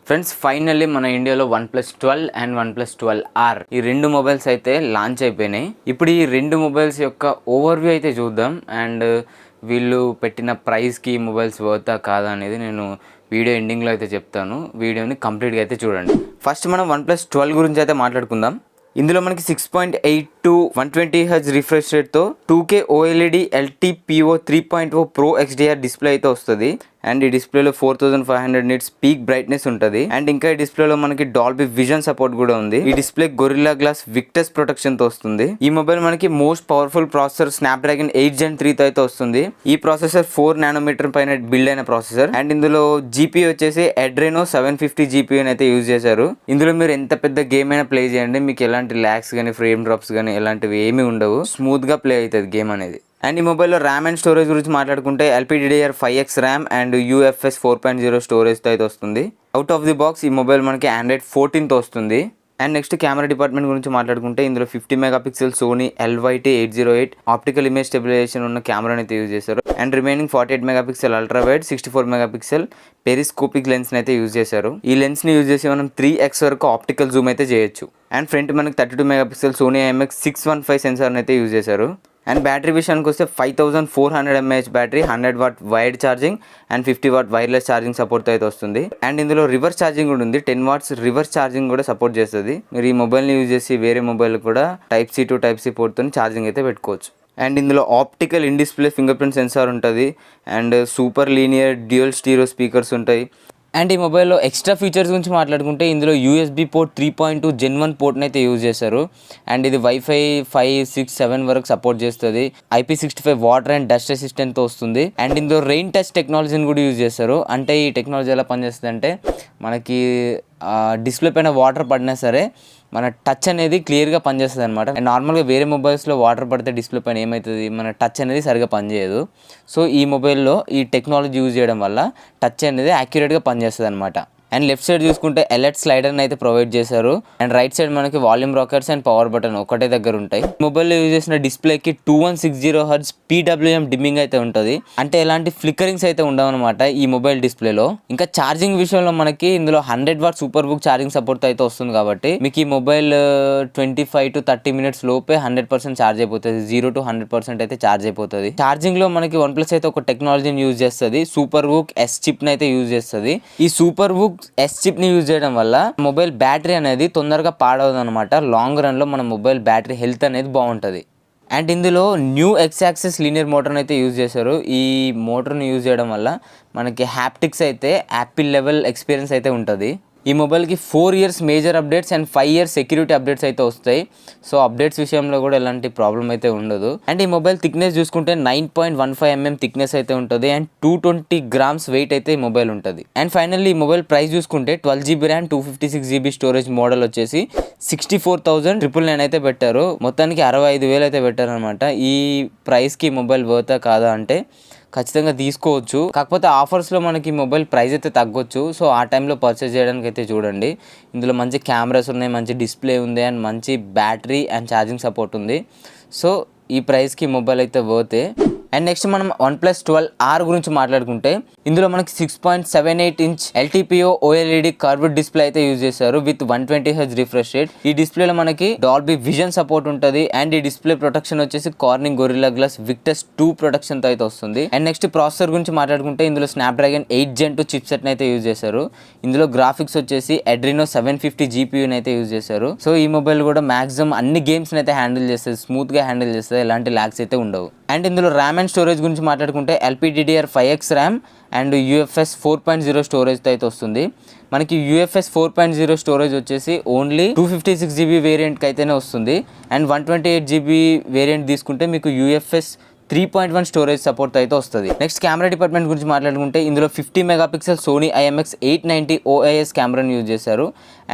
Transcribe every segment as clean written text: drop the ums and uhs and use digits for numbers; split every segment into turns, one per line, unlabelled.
Friends finally మన ఇండియాలో OnePlus 12 and OnePlus 12R ఈ రెండు మొబైల్స్ అయితే లాంచ్ అయిపోయినాయి. ఇప్పుడు ఈ రెండు మొబైల్స్ యొక్క ఓవర్వ్యూ అయితే చూద్దాం. అండ్ వీళ్ళు పెట్టిన ప్రైస్కి మొబైల్స్ వర్తా కాదా అనేది నేను వీడియో ఎండింగ్లో అయితే చెప్తాను. వీడియోని కంప్లీట్గా అయితే చూడండి. ఫస్ట్ మనం OnePlus 12 గురించి అయితే మాట్లాడుకుందాం. ఇందులో మనకి 6.8 to 120Hz రిఫ్రెష్ రేట్తో 2K OLED LTPO 3.0 Pro XDR display అయితే వస్తుంది. అండ్ ఈ డిస్ప్లేలో 4500 నిట్స్ పీక్ బ్రైట్నెస్ ఉంటుంది. అండ్ ఇంకా ఈ డిస్ప్లేలో మనకి డాల్బీ విజన్ సపోర్ట్ కూడా ఉంది. ఈ display Gorilla Glass Victus protection తో వస్తుంది. ఈ మొబైల్ మనకి most powerful processor Snapdragon 8 Gen 3 తో అయితే వస్తుంది. ఈ ప్రాసెసర్ 4 nm పైన బిల్డ్ అయిన ప్రాసెసర్. అండ్ ఇందులో జీపీ వచ్చేసి Adreno 750 GPU అయితే యూజ్ చేశారు. ఇందులో మీరు ఎంత పెద్ద గేమ్ అయినా ప్లే చేయండి, మీకు ఎలాంటి ల్యాగ్స్ కానీ ఫ్రేమ్ డ్రాప్స్ కానీ ఎలాంటివి ఏమీ ఉండవు. స్మూత్ గా ప్లే అవుతుంది గేమ్ అనేది. అండ్ ఈ మొబైల్లో ర్యామ్ అండ్ స్టోరేజ్ గురించి మాట్లాడుకుంటే LPDDR5X ర్యామ్ అండ్ UFS 4.0 స్టోరేజ్తో అయితే వస్తుంది. అవుట్ ఆఫ్ ది బాక్స్ ఈ మొబైల్ మనకి Android 14తో వస్తుంది. అండ్ నెక్స్ట్ కెమెరా డిపార్ట్మెంట్ గురించి మాట్లాడుకుంటే ఇందులో 50 megapixel Sony LYT808 optical image stabilisation ఉన్న కెమెరాని అయితే యూజ్ చేశారు. And remaining 48 megapixel ultra wide 64 megapixel periscopic lens అయితే యూజ్ చేశారు. ఈ లెన్స్ ని యూజ్ చేసి మనం 3x వరకు ఆప్టికల్ జూమ్ అయితే చేయొచ్చు. అండ్ ఫ్రంట్ మనకి 32 మెగాపిక్సెల్ సోనీ IMX615 సెన్సార్ని అయితే యూజ్ చేశారు. అండ్ బ్యాటరీ విషయానికి వస్తే 5400 mAh battery, 100W wide charging and 50W wireless charging support అయితే వస్తుంది. అండ్ ఇందులో రివర్స్ ఛార్జింగ్ కూడా ఉంది. 10 watts రివర్స్ ఛార్జింగ్ కూడా సపోర్ట్ చేస్తుంది. మీరు ఈ మొబైల్ని యూజ్ చేసి వేరే మొబైల్ కూడా Type-C to Type-C పోర్ట్తో ఛార్జింగ్ అయితే పెట్టుకోవచ్చు. అండ్ ఇందులో optical in display fingerprint sensor ఉంటుంది. And super linear dual stereo speakers ఉంటాయి. అండ్ ఈ మొబైల్లో ఎక్స్ట్రా ఫీచర్స్ గురించి మాట్లాడుకుంటే ఇందులో USB పోర్ట్ 3.2 Gen 1 పోర్ట్ని అయితే యూజ్ చేశారు. అండ్ ఇది Wi-Fi 5, 6, 7 వరకు సపోర్ట్ చేస్తుంది. IP65 వాటర్ అండ్ డస్ట్ రెసిస్టెంట్తో వస్తుంది. అండ్ ఇందులో రెయిన్ టచ్ టెక్నాలజీని కూడా యూజ్ చేస్తారు. అంటే ఈ టెక్నాలజీ ఎలా పనిచేస్తుంది అంటే మనకి డిస్ప్లే పైన వాటర్ పడినా సరే మన టచ్ అనేది క్లియర్గా పనిచేస్తుంది అనమాట. అండ్ నార్మల్గా వేరే మొబైల్స్లో వాటర్ పడితే డిస్ప్లే పైన ఏమవుతుంది, మన టచ్ అనేది సరిగా పనిచేయదు. సో ఈ మొబైల్లో ఈ టెక్నాలజీ యూజ్ చేయడం వల్ల టచ్ అనేది యాక్యురేట్గా పనిచేస్తుంది అనమాట. అండ్ లెఫ్ట్ సైడ్ చూసుకుంటే ఎలర్ట్ స్లైడర్ని అయితే ప్రొవైడ్ చేశారు. అండ్ రైట్ సైడ్ మనకి volume rockers and power button ఒకటే దగ్గర ఉంటాయి. మొబైల్లో యూజ్ చేసిన డిస్ప్లేకి 2160Hz PWM డిమ్మింగ్ అయితే ఉంటుంది. అంటే ఎలాంటి ఫ్లిక్కరింగ్స్ అయితే ఉండవు అనమాట ఈ మొబైల్ డిస్ప్లేలో. ఇంకా ఛార్జింగ్ విషయంలో మనకి ఇందులో 100W super book charging support అయితే వస్తుంది. కాబట్టి మీకు ఈ మొబైల్ 25 to 30 minutes లోపే 100% ఛార్జ్ అయిపోతుంది. 0 to 100% అయితే ఛార్జ్ అయిపోతుంది. ఛార్జింగ్ లో మనకి OnePlus అయితే ఒక టెక్నాలజీని యూజ్ చేస్తుంది. సూపర్ బుక్ S చిప్ అయితే యూజ్ చేస్తుంది. ఈ సూపర్ బుక్ S చిప్ ని యూజ్ చేయడం వల్ల మొబైల్ బ్యాటరీ అనేది తొందరగా పాడవదు అనమాట. లాంగ్ రన్ లో మన మొబైల్ బ్యాటరీ హెల్త్ అనేది బాగుంటుంది. అండ్ ఇందులో న్యూ X-axis లీనియర్ మోటార్ని అయితే యూజ్ చేశారు. ఈ మోటార్ని యూజ్ చేయడం వల్ల మనకి హ్యాప్టిక్స్ అయితే యాపిల్ లెవెల్ ఎక్స్పీరియన్స్ అయితే ఉంటుంది. ఈ మొబైల్కి 4 years major updates and 5 years security updates అయితే వస్తాయి. సో అప్డేట్స్ విషయంలో కూడా ఎలాంటి ప్రాబ్లం అయితే ఉండదు. అండ్ ఈ మొబైల్ థిక్నెస్ చూసుకుంటే 9.15 mm థిక్నెస్ అయితే ఉంటుంది. అండ్ 220 grams వెయిట్ అయితే ఈ మొబైల్ ఉంటుంది. అండ్ ఫైనల్లీ ఈ మొబైల్ ప్రైస్ చూసుకుంటే 12GB RAM 256GB storage model వచ్చేసి 64,999 అయితే పెట్టారు. మొత్తానికి 65,000 అయితే పెట్టారు అనమాట. ఈ ప్రైస్కి మొబైల్ వర్తా కాదా అంటే ఖచ్చితంగా తీసుకోవచ్చు. కాకపోతే ఆఫర్స్లో మనకి మొబైల్ ప్రైస్ అయితే తగ్గొచ్చు. సో ఆ టైంలో పర్చేస్ చేయడానికి అయితే చూడండి. ఇందులో మంచి కెమెరాస్ ఉన్నాయి, మంచి డిస్ప్లే ఉంది అండ్ మంచి బ్యాటరీ అండ్ ఛార్జింగ్ సపోర్ట్ ఉంది. సో ఈ ప్రైస్కి మొబైల్ అయితే వర్తే. అండ్ నెక్స్ట్ మనం OnePlus 12R గురించి మాట్లాడుకుంటే ఇందులో మనకి 6.78 inch LTPO OLED curved display అయితే యూజ్ చేశారు విత్ 120Hz రిఫ్రెష్ రేట్. ఈ డిస్ప్లేలో మనకి డాల్బీ విజన్ సపోర్ట్ ఉంటుంది. అండ్ ఈ డిస్ప్లే ప్రొటెక్షన్ వచ్చేసి Corning Gorilla Glass Victus 2 protection తో అయితే వస్తుంది. అండ్ నెక్స్ట్ ప్రాసెసర్ గురించి మాట్లాడుకుంటే ఇందులో స్నాప్డ్రాగన్ 8 Gen 2 చిప్ సెట్ అయితే యూజ్ చేశారు. ఇందులో గ్రాఫిక్స్ వచ్చేసి Adreno 750 GPU అయితే యూజ్ చేశారు. సో ఈ మొబైల్ కూడా మాక్సిమం అన్ని గేమ్స్ అయితే హ్యాండిల్ చేస్తుంది, స్మూత్ గా హ్యాండిల్ చేస్తుంది, ఎలాంటి లాగ్స్ అయితే ఉండవు. అండ్ ఇందులో ర్యామ్ అండ్ స్టోరేజ్ గురించి మాట్లాడుకుంటే LPDDR5X ర్యామ్ అండ్ UFS 4.0 స్టోరేజ్తో అయితే వస్తుంది. మనకి UFS 4.0 స్టోరేజ్ వచ్చేసి ఓన్లీ 256GB వేరియంట్కి అయితేనే వస్తుంది. అండ్ 128GB వేరియంట్ తీసుకుంటే మీకు UFS 3.1 స్టోరేజ్ సపోర్ట్ అయితే వస్తుంది. నెక్స్ట్ కెమెరా డిపార్ట్మెంట్ గురించి మాట్లాడుకుంటే ఇందులో 50 మెగాపిక్సెల్ సోనీ IMX890 OIS కెమెరాని యూజ్ చేశారు.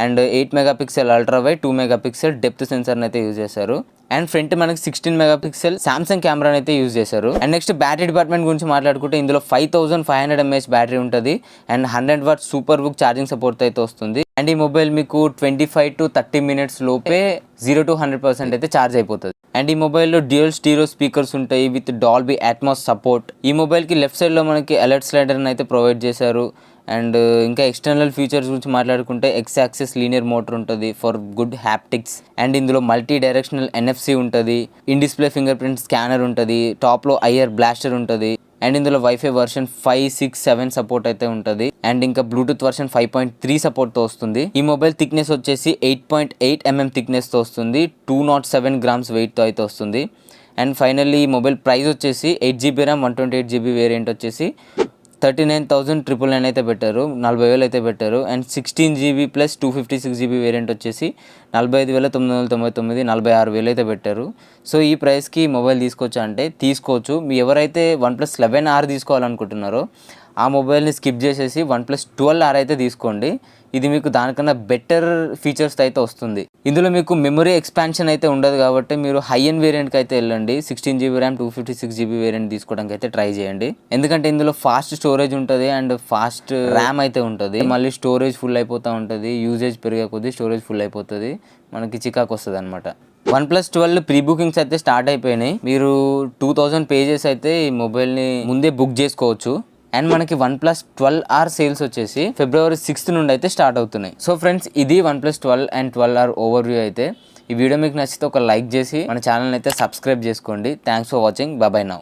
And 8 megapixel ultra wide 2 megapixel depth సెన్సార్ని అయితే యూజ్ చేశారు. అండ్ ఫ్రంట్ మనకి 16 మెగాపిక్సెల్ సామ్సంగ్ కెమెరాని అయితే యూజ్ చేశారు. అండ్ నెక్స్ట్ బ్యాటరీ డిపార్ట్మెంట్ గురించి మాట్లాడుకుంటే ఇందులో 5500 mAh బ్యాటరీ ఉంటుంది. And 100W super book charging support అయితే వస్తుంది. అండ్ ఈ మొబైల్ మీకు 25 to 30 minutes లోపే 0 to 100% అయితే ఛార్జ్ అయిపోతుంది. అండ్ ఈ మొబైల్లో డ్యూయల్ స్టీరియో స్పీకర్స్ ఉంటాయి విత్ డాల్బీ అట్మాస్ సపోర్ట్. ఈ మొబైల్కి లెఫ్ట్ సైడ్లో మనకి అలర్ట్ స్లైడర్ని అయితే ప్రొవైడ్ చేశారు. అండ్ ఇంకా ఎక్స్టర్నల్ ఫీచర్స్ గురించి మాట్లాడుకుంటే ఎక్స్ యాక్సిస్ లీనియర్ మోటార్ ఉంటుంది ఫర్ గుడ్ హ్యాప్టిక్స్. అండ్ ఇందులో మల్టీ డైరెక్షనల్ NFC ఉంటుంది, in display finger print scanner ఉంటుంది, టాప్లో ఐఆర్ బ్లాస్టర్ ఉంటుంది. అండ్ ఇందులో వైఫై వర్షన్ 5, 6, 7 సపోర్ట్ అయితే ఉంటుంది. అండ్ ఇంకా బ్లూటూత్ వర్షన్ 5.3 సపోర్ట్తో వస్తుంది. ఈ మొబైల్ థిక్నెస్ వచ్చేసి 8.8 mm థిక్నెస్తో వస్తుంది, 207 grams వెయిట్తో అయితే వస్తుంది. అండ్ ఫైనల్లీ ఈ మొబైల్ ప్రైస్ వచ్చేసి 8GB ర్యామ్ 128GB వేరియంట్ వచ్చేసి 39,999 అయితే పెట్టారు, 40,000 అయితే పెట్టారు. And 16GB plus 256GB variant వచ్చేసి 45,999, 46,000 అయితే పెట్టారు. సో ఈ ప్రైస్కి మొబైల్ తీసుకోవచ్చా అంటే తీసుకోవచ్చు. మీ ఎవరైతే OnePlus 11R తీసుకోవాలనుకుంటున్నారో ఆ మొబైల్ని స్కిప్ చేసేసి OnePlus 12R అయితే తీసుకోండి. ఇది మీకు దానికన్నా బెటర్ ఫీచర్స్ అయితే వస్తుంది. ఇందులో మీకు మెమరీ ఎక్స్పాన్షన్ అయితే ఉండదు కాబట్టి మీరు హై ఎండ్ వేరియంట్కి అయితే వెళ్ళండి. 16GB ర్యామ్ 256GB వేరియంట్ తీసుకోవడానికి అయితే ట్రై చేయండి. ఎందుకంటే ఇందులో ఫాస్ట్ స్టోరేజ్ ఉంటుంది అండ్ ఫాస్ట్ ర్యామ్ అయితే ఉంటుంది. మళ్ళీ స్టోరేజ్ ఫుల్ అయిపోతూ ఉంటుంది, యూజేజ్ పెరిగే కొద్దీ స్టోరేజ్ ఫుల్ అయిపోతుంది, మనకి చికాకు వస్తుంది అనమాట. OnePlus 12 ప్రీ బుకింగ్స్ అయితే స్టార్ట్ అయిపోయినాయి. మీరు 2000 పేజెస్ అయితే ఈ మొబైల్ని ముందే బుక్ చేసుకోవచ్చు. అండ్ మనకి OnePlus 12R సేల్స్ వచ్చేసి February 6th నుండి అయితే స్టార్ట్ అవుతున్నాయి. సో ఫ్రెండ్స్, ఇది OnePlus 12 అండ్ 12R ఓవర్వ్యూ అయితే. ఈ వీడియో మీకు నచ్చితే ఒక లైక్ చేసి మన ఛానల్ని అయితే సబ్స్క్రైబ్ చేసుకోండి. Thanks for watching. Bye now.